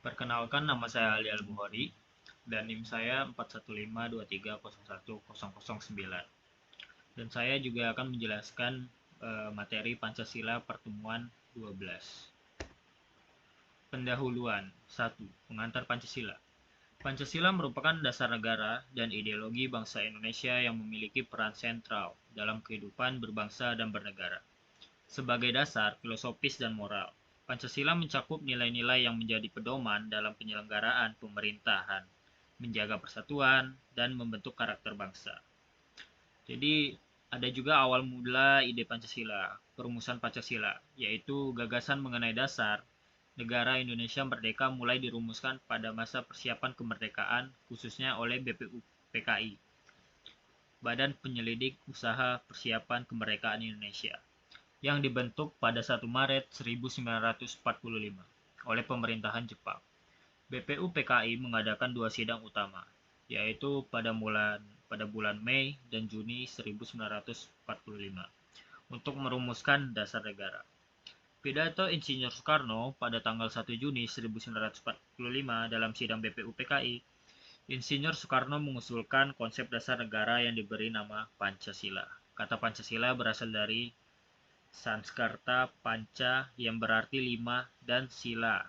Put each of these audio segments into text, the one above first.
Perkenalkan, nama saya Ali Al-Bukhari dan NIM saya 41523010009. Dan saya juga akan menjelaskan materi Pancasila pertemuan 12. Pendahuluan 1. Pengantar Pancasila. Pancasila merupakan dasar negara dan ideologi bangsa Indonesia yang memiliki peran sentral dalam kehidupan berbangsa dan bernegara. Sebagai dasar filosofis dan moral, Pancasila mencakup nilai-nilai yang menjadi pedoman dalam penyelenggaraan pemerintahan, menjaga persatuan, dan membentuk karakter bangsa. Jadi, ada juga awal mula ide Pancasila, perumusan Pancasila, yaitu gagasan mengenai dasar negara Indonesia merdeka mulai dirumuskan pada masa persiapan kemerdekaan, khususnya oleh BPUPKI, Badan Penyelidik Usaha Persiapan Kemerdekaan Indonesia, yang dibentuk pada 1 Maret 1945 oleh pemerintahan Jepang. BPUPKI mengadakan 2 sidang utama, yaitu pada bulan Mei dan Juni 1945 untuk merumuskan dasar negara. Pidato Insinyur Soekarno pada tanggal 1 Juni 1945 dalam sidang BPUPKI, Insinyur Soekarno mengusulkan konsep dasar negara yang diberi nama Pancasila. Kata Pancasila berasal dari Sanskerta Panca yang berarti 5 dan Sila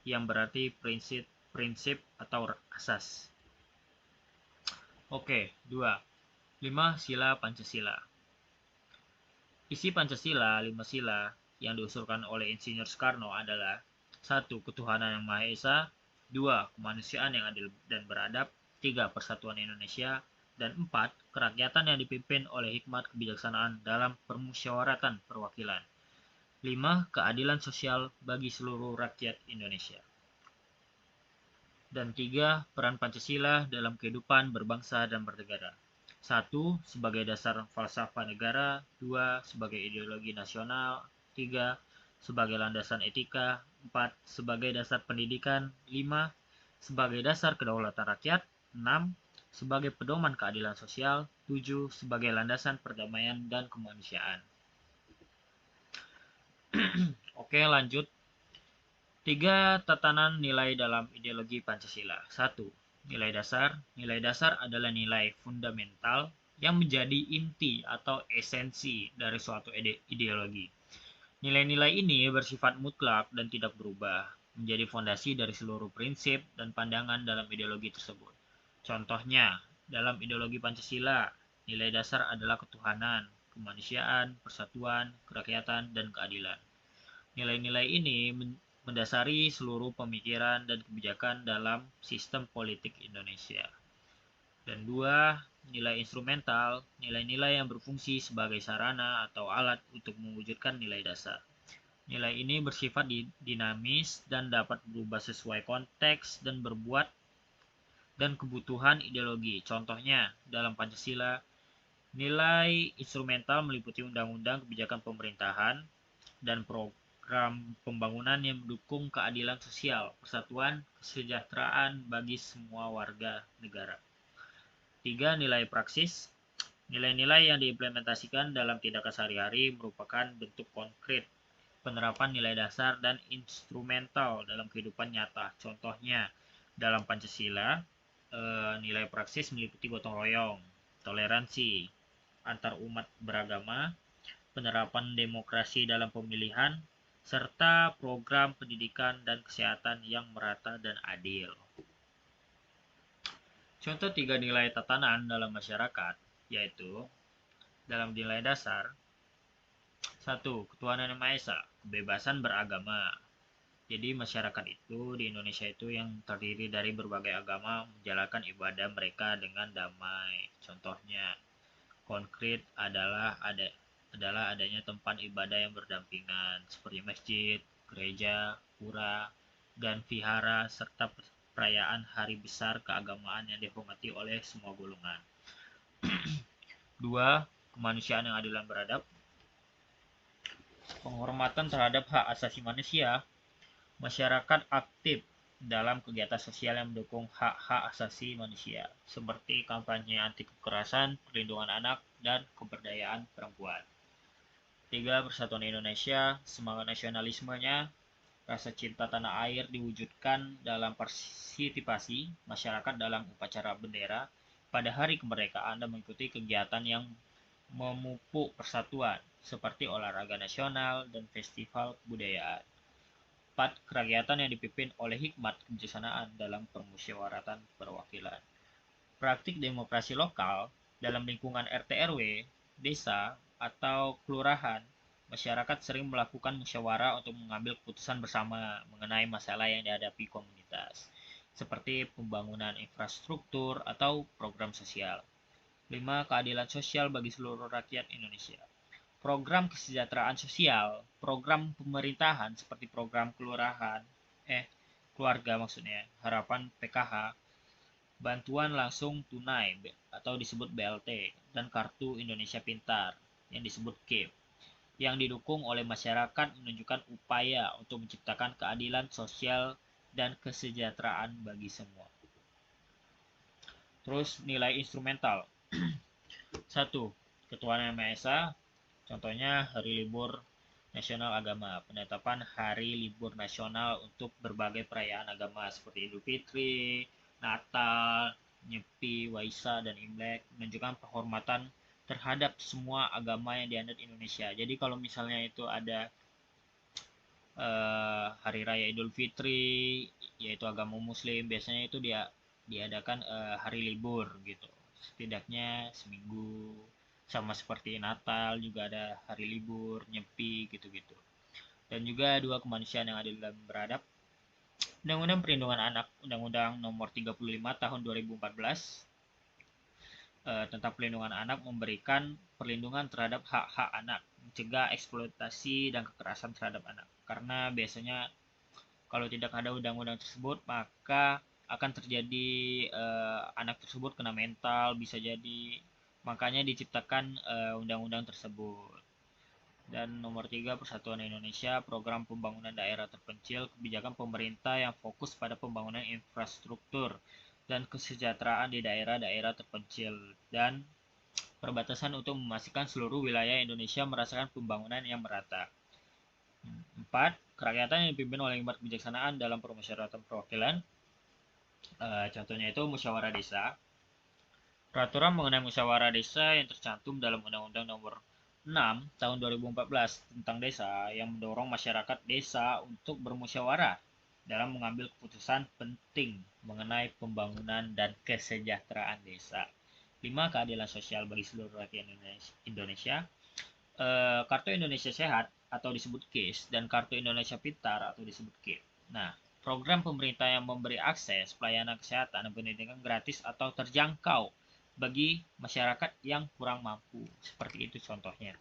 yang berarti prinsip atau asas. Oke, 2. 5 sila Pancasila. Isi Pancasila 5 sila yang diusulkan oleh Insinyur Soekarno adalah 1. Ketuhanan yang Maha Esa, 2. Kemanusiaan yang adil dan beradab, 3. Persatuan Indonesia, dan 4. Kerakyatan yang dipimpin oleh hikmat kebijaksanaan dalam permusyawaratan perwakilan, 5. Keadilan sosial bagi seluruh rakyat Indonesia, dan 3. Peran Pancasila dalam kehidupan berbangsa dan bernegara. 1. Sebagai dasar falsafah negara, 2. Sebagai ideologi nasional, 3. Sebagai landasan etika, 4. Sebagai dasar pendidikan, 5. Sebagai dasar kedaulatan rakyat, 6. Sebagai pedoman keadilan sosial, 7. Sebagai landasan perdamaian dan kemanusiaan. Oke, lanjut. 3 tatanan nilai dalam ideologi Pancasila. 1. Nilai dasar. Nilai dasar adalah nilai fundamental yang menjadi inti atau esensi dari suatu ideologi. Nilai-nilai ini bersifat mutlak dan tidak berubah, menjadi fondasi dari seluruh prinsip dan pandangan dalam ideologi tersebut. Contohnya, dalam ideologi Pancasila, nilai dasar adalah ketuhanan, kemanusiaan, persatuan, kerakyatan, dan keadilan. Nilai-nilai ini mendasari seluruh pemikiran dan kebijakan dalam sistem politik Indonesia. Dan 2. Nilai instrumental, nilai-nilai yang berfungsi sebagai sarana atau alat untuk mewujudkan nilai dasar. Nilai ini bersifat dinamis dan dapat berubah sesuai konteks dan berbuat dan kebutuhan ideologi. Contohnya, dalam Pancasila, nilai instrumental meliputi undang-undang, kebijakan pemerintahan, dan program pembangunan yang mendukung keadilan sosial, persatuan, kesejahteraan bagi semua warga negara. 3. Nilai praksis. Nilai-nilai yang diimplementasikan dalam tindakan sehari-hari merupakan bentuk konkret penerapan nilai dasar dan instrumental dalam kehidupan nyata. Contohnya, dalam Pancasila, nilai praksis meliputi gotong royong, toleransi antar umat beragama, penerapan demokrasi dalam pemilihan, serta program pendidikan dan kesehatan yang merata dan adil. Contoh 3 nilai tatanan dalam masyarakat, yaitu dalam nilai dasar, 1. Ketuhanan yang Maha Esa, kebebasan beragama. Jadi masyarakat itu di Indonesia itu yang terdiri dari berbagai agama menjalankan ibadah mereka dengan damai. Contohnya, konkret adalah adanya tempat ibadah yang berdampingan seperti masjid, gereja, pura, dan vihara, serta perayaan hari besar keagamaan yang dihormati oleh semua golongan. 2. Kemanusiaan yang adil dan beradab. Penghormatan terhadap hak asasi manusia. Masyarakat aktif dalam kegiatan sosial yang mendukung hak-hak asasi manusia, seperti kampanye anti kekerasan, perlindungan anak, dan pemberdayaan perempuan. 3. Persatuan Indonesia. Semangat nasionalismenya Rasa cinta tanah air diwujudkan dalam partisipasi masyarakat dalam upacara bendera pada hari kemerdekaan dan mengikuti kegiatan yang memupuk persatuan seperti olahraga nasional dan festival kebudayaan. 4. Kerakyatan yang dipimpin oleh hikmat kebijaksanaan dalam permusyawaratan perwakilan. Praktik demokrasi lokal dalam lingkungan RT RW, desa, atau kelurahan, masyarakat sering melakukan musyawarah untuk mengambil keputusan bersama mengenai masalah yang dihadapi komunitas, seperti pembangunan infrastruktur atau program sosial. 5. Keadilan sosial bagi seluruh rakyat Indonesia. Program kesejahteraan sosial, program pemerintahan seperti program keluarga maksudnya, harapan PKH, bantuan langsung tunai atau disebut BLT, dan kartu Indonesia Pintar yang disebut KIP, yang didukung oleh masyarakat menunjukkan upaya untuk menciptakan keadilan sosial dan kesejahteraan bagi semua. Terus nilai instrumental. 1. Ketuhanan Yang Maha Esa. Contohnya hari libur nasional agama, penetapan hari libur nasional untuk berbagai perayaan agama seperti Idul Fitri, Natal, Nyepi, Waisak, dan Imlek, menunjukkan penghormatan terhadap semua agama yang dianut Indonesia. Jadi kalau misalnya itu ada hari raya Idul Fitri, yaitu agama Muslim, biasanya itu dia diadakan hari libur gitu, setidaknya seminggu. Sama seperti Natal juga ada hari libur, Nyepi gitu-gitu. Dan juga 2. Kemanusiaan yang adil dan beradab. Undang-Undang Perlindungan Anak, Undang-Undang Nomor 35 Tahun 2014 tentang Perlindungan Anak memberikan perlindungan terhadap hak-hak anak, mencegah eksploitasi dan kekerasan terhadap anak. Karena biasanya kalau tidak ada undang-undang tersebut, maka akan terjadi anak tersebut kena mental, bisa jadi. Makanya diciptakan undang-undang tersebut. Dan nomor 3, Persatuan Indonesia, program pembangunan daerah terpencil, kebijakan pemerintah yang fokus pada pembangunan infrastruktur dan kesejahteraan di daerah-daerah terpencil, dan perbatasan untuk memastikan seluruh wilayah Indonesia merasakan pembangunan yang merata. 4. Kerakyatan yang dipimpin oleh hikmat kebijaksanaan dalam permusyawaratan perwakilan. Contohnya itu musyawarah desa. Peraturan mengenai musyawarah desa yang tercantum dalam Undang-Undang Nomor 6 Tahun 2014 tentang desa yang mendorong masyarakat desa untuk bermusyawarah dalam mengambil keputusan penting mengenai pembangunan dan kesejahteraan desa. 5. Keadilan sosial bagi seluruh rakyat Indonesia. Kartu Indonesia Sehat atau disebut KIS dan Kartu Indonesia Pintar atau disebut KIP. Nah, program pemerintah yang memberi akses pelayanan kesehatan dan pendidikan gratis atau terjangkau bagi masyarakat yang kurang mampu. Seperti itu contohnya.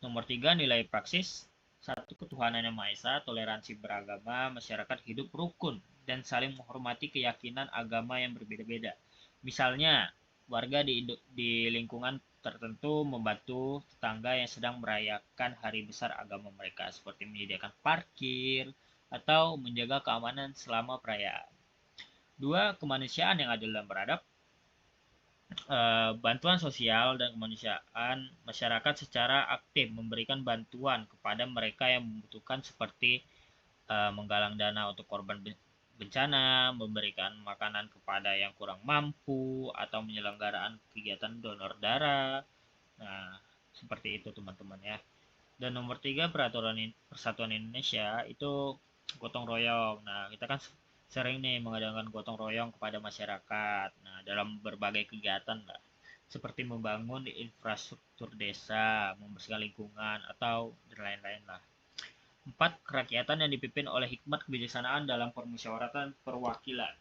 Nomor 3, nilai praksis. 1. Ketuhanan Yang Maha Esa, toleransi beragama, masyarakat hidup rukun dan saling menghormati keyakinan agama yang berbeda-beda. Misalnya, warga di lingkungan tertentu membantu tetangga yang sedang merayakan hari besar agama mereka, seperti menyediakan parkir atau menjaga keamanan selama perayaan. 2. Kemanusiaan yang adil dan beradab. Bantuan sosial dan kemanusiaan, masyarakat secara aktif memberikan bantuan kepada mereka yang membutuhkan seperti menggalang dana untuk korban bencana, memberikan makanan kepada yang kurang mampu, atau menyelenggaraan kegiatan donor darah. Nah, seperti itu teman-teman ya. Dan nomor 3, Persatuan Indonesia itu gotong royong. Nah, kita kan sering nih mengadakan gotong royong kepada masyarakat. Nah, dalam berbagai kegiatan lah, seperti membangun infrastruktur desa, membersihkan lingkungan, atau dan lain-lain lah. 4. Kerakyatan yang dipimpin oleh hikmat kebijaksanaan dalam permusyawaratan perwakilan.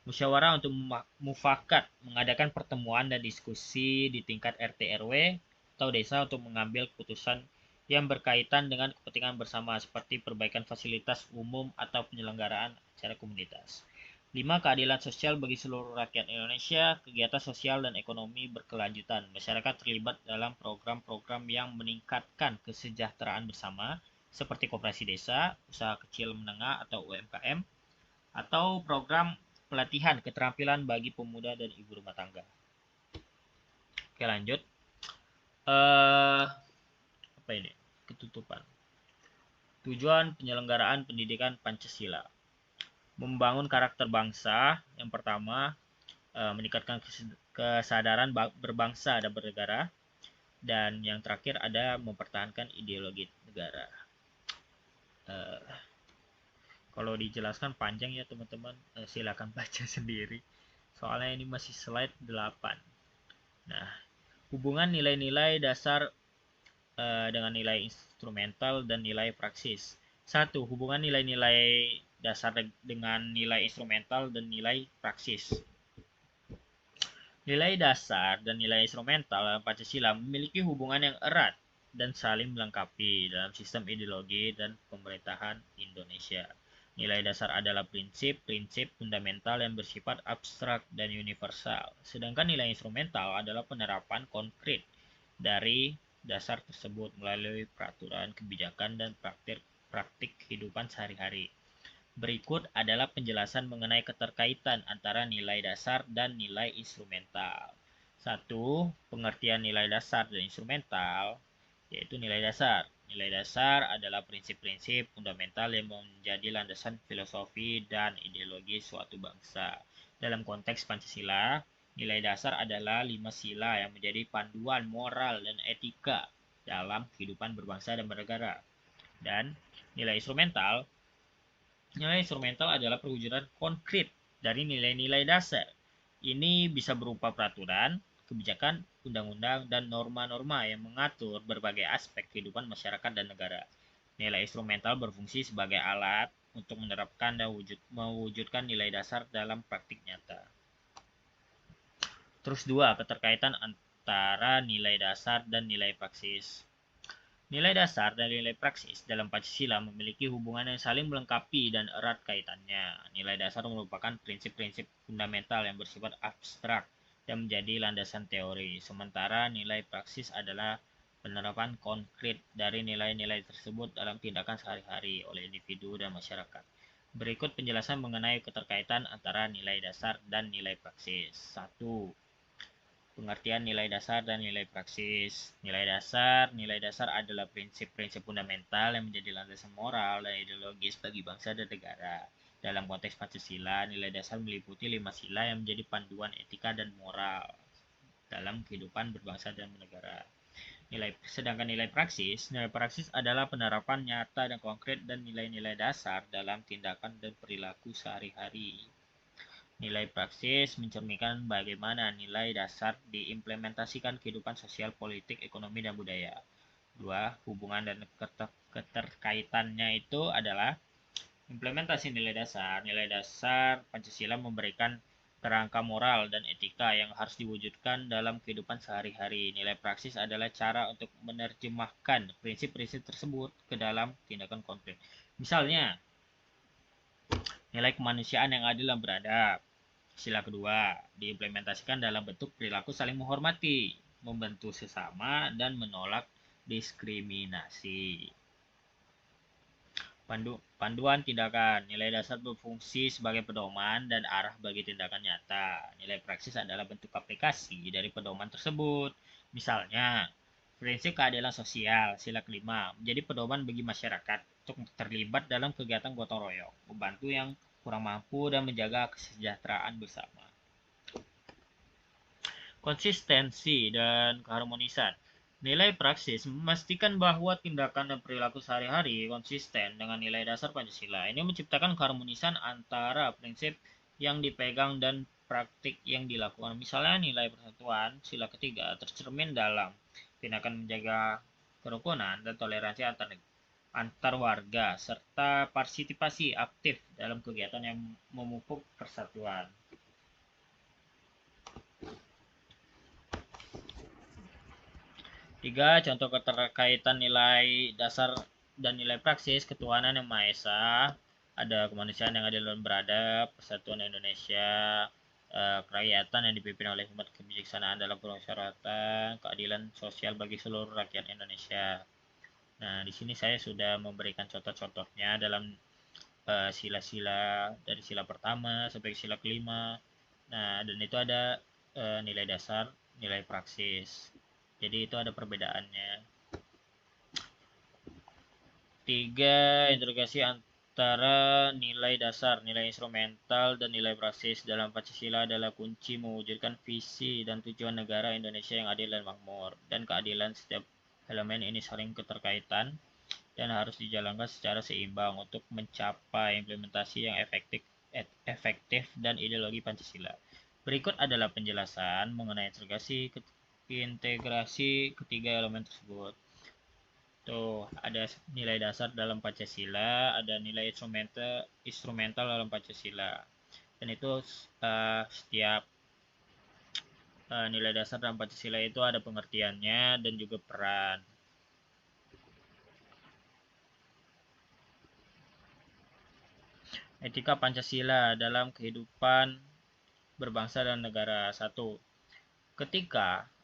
Musyawarah untuk mufakat, mengadakan pertemuan dan diskusi di tingkat RT RW atau desa untuk mengambil keputusan yang berkaitan dengan kepentingan bersama seperti perbaikan fasilitas umum atau penyelenggaraan acara komunitas. 5. Keadilan sosial bagi seluruh rakyat Indonesia, kegiatan sosial dan ekonomi berkelanjutan. Masyarakat terlibat dalam program-program yang meningkatkan kesejahteraan bersama seperti koperasi desa, usaha kecil menengah atau UMKM, atau program pelatihan keterampilan bagi pemuda dan ibu rumah tangga. Oke, lanjut. tutupan. Tujuan penyelenggaraan pendidikan Pancasila. Membangun karakter bangsa, yang pertama, meningkatkan kesadaran berbangsa dan bernegara, dan yang terakhir ada mempertahankan ideologi negara. Kalau dijelaskan panjang ya teman-teman, silakan baca sendiri. Soalnya ini masih slide 8. Nah, hubungan nilai-nilai dasar dengan nilai instrumental dan nilai praksis. 1. Hubungan nilai-nilai dasar dengan nilai instrumental dan nilai praksis. Nilai dasar dan nilai instrumental dalam Pancasila memiliki hubungan yang erat dan saling melengkapi dalam sistem ideologi dan pemerintahan Indonesia. Nilai dasar adalah prinsip-prinsip fundamental yang bersifat abstrak dan universal, sedangkan nilai instrumental adalah penerapan konkret dari dasar tersebut melalui peraturan, kebijakan, dan praktik kehidupan sehari-hari. Berikut adalah penjelasan mengenai keterkaitan antara nilai dasar dan nilai instrumental. 1. Pengertian nilai dasar dan instrumental, yaitu nilai dasar. Nilai dasar adalah prinsip-prinsip fundamental yang menjadi landasan filosofi dan ideologi suatu bangsa. Dalam konteks Pancasila, nilai dasar adalah 5 sila yang menjadi panduan moral dan etika dalam kehidupan berbangsa dan bernegara. Dan nilai instrumental adalah perwujudan konkret dari nilai-nilai dasar. Ini bisa berupa peraturan, kebijakan, undang-undang, dan norma-norma yang mengatur berbagai aspek kehidupan masyarakat dan negara. Nilai instrumental berfungsi sebagai alat untuk menerapkan dan mewujudkan nilai dasar dalam praktik nyata. Terus 2. Keterkaitan antara nilai dasar dan nilai praksis. Nilai dasar dan nilai praksis dalam Pancasila memiliki hubungan yang saling melengkapi dan erat kaitannya. Nilai dasar merupakan prinsip-prinsip fundamental yang bersifat abstrak dan menjadi landasan teori, sementara nilai praksis adalah penerapan konkret dari nilai-nilai tersebut dalam tindakan sehari-hari oleh individu dan masyarakat. Berikut penjelasan mengenai keterkaitan antara nilai dasar dan nilai praksis. 1. Pengertian nilai dasar dan nilai praksis. Nilai dasar adalah prinsip-prinsip fundamental yang menjadi landasan moral dan ideologis bagi bangsa dan negara. Dalam konteks Pancasila, nilai dasar meliputi 5 sila yang menjadi panduan etika dan moral dalam kehidupan berbangsa dan bernegara. Sedangkan nilai praksis adalah penerapan nyata dan konkret dan nilai-nilai dasar dalam tindakan dan perilaku sehari-hari. Nilai praksis mencerminkan bagaimana nilai dasar diimplementasikan kehidupan sosial, politik, ekonomi, dan budaya. 2. Hubungan dan keterkaitannya itu adalah implementasi nilai dasar. Nilai dasar Pancasila memberikan kerangka moral dan etika yang harus diwujudkan dalam kehidupan sehari-hari. Nilai praksis adalah cara untuk menerjemahkan prinsip-prinsip tersebut ke dalam tindakan konkret. Misalnya, nilai kemanusiaan yang adil dan beradab. Sila kedua, diimplementasikan dalam bentuk perilaku saling menghormati, membantu sesama, dan menolak diskriminasi. Panduan tindakan. Nilai dasar berfungsi sebagai pedoman dan arah bagi tindakan nyata. Nilai praksis adalah bentuk aplikasi dari pedoman tersebut. Misalnya, prinsip keadilan sosial, sila kelima, menjadi pedoman bagi masyarakat untuk terlibat dalam kegiatan gotong royong, membantu yang kurang mampu, dan menjaga kesejahteraan bersama. Konsistensi dan keharmonisan. Nilai praksis memastikan bahwa tindakan dan perilaku sehari-hari konsisten dengan nilai dasar Pancasila. Ini menciptakan keharmonisan antara prinsip yang dipegang dan praktik yang dilakukan. Misalnya nilai persatuan, sila ketiga, tercermin dalam tindakan menjaga kerukunan dan toleransi antar warga, serta partisipasi aktif dalam kegiatan yang memupuk persatuan. Tiga, contoh keterkaitan nilai dasar dan nilai praksis. Ketuhanan yang Maha Esa, ada kemanusiaan yang adil dan beradab, persatuan Indonesia, kerakyatan yang dipimpin oleh hikmat kebijaksanaan dalam permusyawaratan, keadilan sosial bagi seluruh rakyat Indonesia. Nah, di sini saya sudah memberikan contoh-contohnya dalam sila-sila dari sila pertama sampai sila kelima. Nah, dan itu ada nilai dasar, nilai praksis. Jadi itu ada perbedaannya. Ketiga, integrasi antara nilai dasar, nilai instrumental, dan nilai praksis dalam Pancasila adalah kunci mewujudkan visi dan tujuan negara Indonesia yang adil dan makmur. Dan keadilan setiap elemen ini saling keterkaitan dan harus dijalankan secara seimbang untuk mencapai implementasi yang efektif dan ideologi Pancasila. Berikut adalah penjelasan mengenai integrasi ketiga elemen tersebut. Tuh, ada nilai dasar dalam Pancasila, ada nilai instrumental dalam Pancasila. Dan itu setiap nilai dasar dalam Pancasila itu ada pengertiannya dan juga peran. Etika Pancasila dalam kehidupan berbangsa dan negara. 1.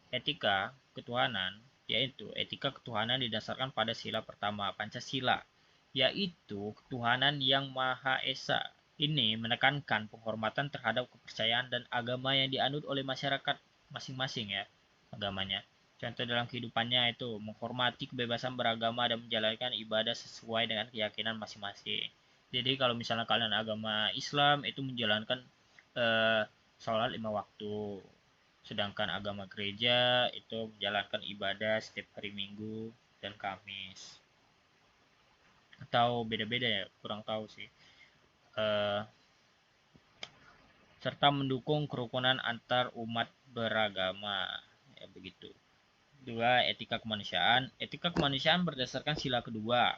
Etika ketuhanan, yaitu etika ketuhanan didasarkan pada sila pertama Pancasila, yaitu ketuhanan yang Maha Esa. Ini menekankan penghormatan terhadap kepercayaan dan agama yang dianut oleh masyarakat masing-masing ya, agamanya. Contoh dalam kehidupannya itu menghormati kebebasan beragama dan menjalankan ibadah sesuai dengan keyakinan masing-masing. Jadi kalau misalnya kalian agama Islam itu menjalankan sholat 5 waktu. Sedangkan agama gereja itu menjalankan ibadah setiap hari Minggu dan Kamis. Atau beda-beda ya, kurang tahu sih. Serta mendukung kerukunan antar umat beragama. Ya begitu. 2. Etika kemanusiaan. Etika kemanusiaan berdasarkan sila kedua,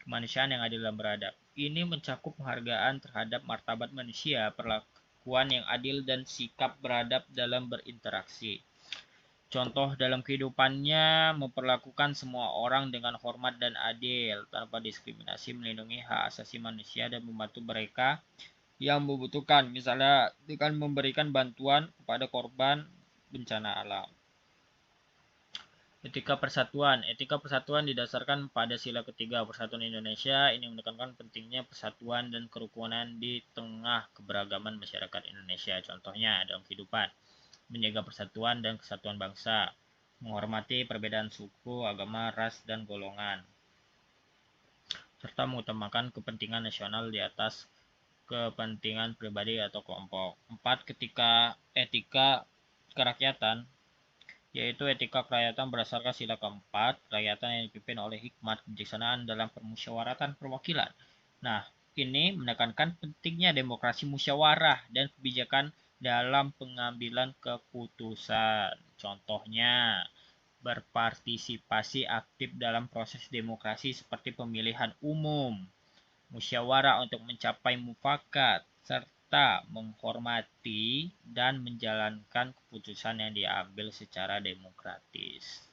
kemanusiaan yang adil dan beradab. Ini mencakup penghargaan terhadap martabat manusia, perlakuan yang adil, dan sikap beradab dalam berinteraksi. Contoh dalam kehidupannya memperlakukan semua orang dengan hormat dan adil, tanpa diskriminasi, melindungi hak asasi manusia, dan membantu mereka yang membutuhkan, misalnya dengan memberikan bantuan kepada korban bencana alam. Etika persatuan. Etika persatuan didasarkan pada sila ketiga Persatuan Indonesia. Ini menekankan pentingnya persatuan dan kerukunan di tengah keberagaman masyarakat Indonesia. Contohnya dalam kehidupan, menjaga persatuan dan kesatuan bangsa, menghormati perbedaan suku, agama, ras, dan golongan, serta mengutamakan kepentingan nasional di atas kepentingan pribadi atau kelompok. 4. Etika kerakyatan, yaitu etika kerakyatan berdasarkan sila keempat, kerakyatan yang dipimpin oleh hikmat kebijaksanaan dalam permusyawaratan perwakilan. Nah, ini menekankan pentingnya demokrasi musyawarah dan kebijakan dalam pengambilan keputusan. Contohnya, berpartisipasi aktif dalam proses demokrasi seperti pemilihan umum, musyawarah untuk mencapai mufakat, serta menghormati dan menjalankan keputusan yang diambil secara demokratis.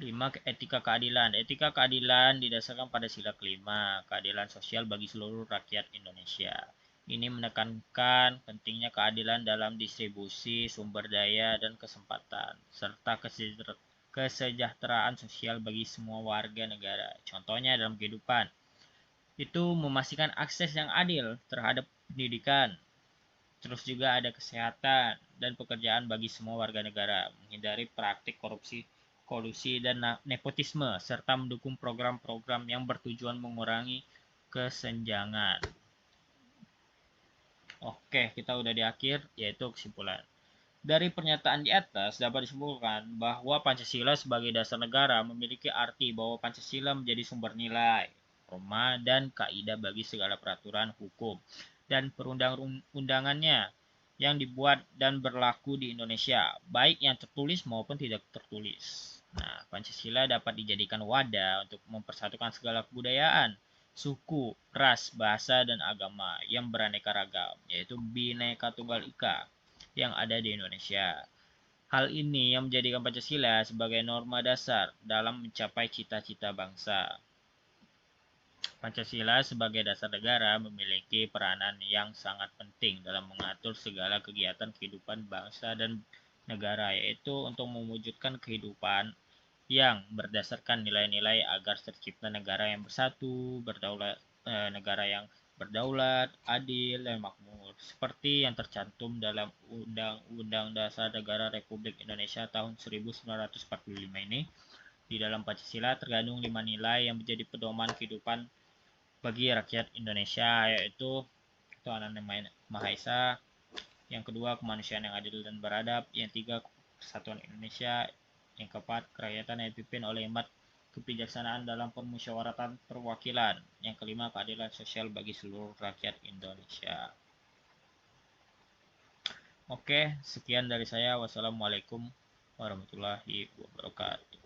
5. Etika keadilan. Etika keadilan didasarkan pada sila kelima, keadilan sosial bagi seluruh rakyat Indonesia. Ini menekankan pentingnya keadilan dalam distribusi sumber daya dan kesempatan, serta kesejahteraan sosial bagi semua warga negara. Contohnya dalam kehidupan, itu memastikan akses yang adil terhadap pendidikan, terus juga ada kesehatan dan pekerjaan bagi semua warga negara, menghindari praktik kolusi dan nepotisme, serta mendukung program-program yang bertujuan mengurangi kesenjangan. Oke, kita udah di akhir, yaitu kesimpulan. Dari pernyataan di atas dapat disimpulkan bahwa Pancasila sebagai dasar negara memiliki arti bahwa Pancasila menjadi sumber nilai, norma, dan kaidah bagi segala peraturan hukum dan perundang-undangannya yang dibuat dan berlaku di Indonesia, baik yang tertulis maupun tidak tertulis. Nah, Pancasila dapat dijadikan wadah untuk mempersatukan segala kebudayaan, suku, ras, bahasa, dan agama yang beraneka ragam, yaitu Bhinneka Tunggal Ika yang ada di Indonesia. Hal ini yang menjadikan Pancasila sebagai norma dasar dalam mencapai cita-cita bangsa. Pancasila sebagai dasar negara memiliki peranan yang sangat penting dalam mengatur segala kegiatan kehidupan bangsa dan negara, yaitu untuk mewujudkan kehidupan yang berdasarkan nilai-nilai agar tercipta negara yang bersatu, negara yang berdaulat, adil, dan makmur, seperti yang tercantum dalam Undang-Undang Dasar Negara Republik Indonesia tahun 1945 ini, Di dalam Pancasila terkandung 5 nilai yang menjadi pedoman kehidupan bagi rakyat Indonesia, yaitu ketuhanan yang Maha Esa, yang kedua kemanusiaan yang adil dan beradab, yang tiga persatuan Indonesia, yang keempat kerakyatan yang dipimpin oleh hikmat kebijaksanaan dalam permusyawaratan perwakilan, yang kelima keadilan sosial bagi seluruh rakyat Indonesia. Oke, sekian dari saya. Wassalamualaikum warahmatullahi wabarakatuh.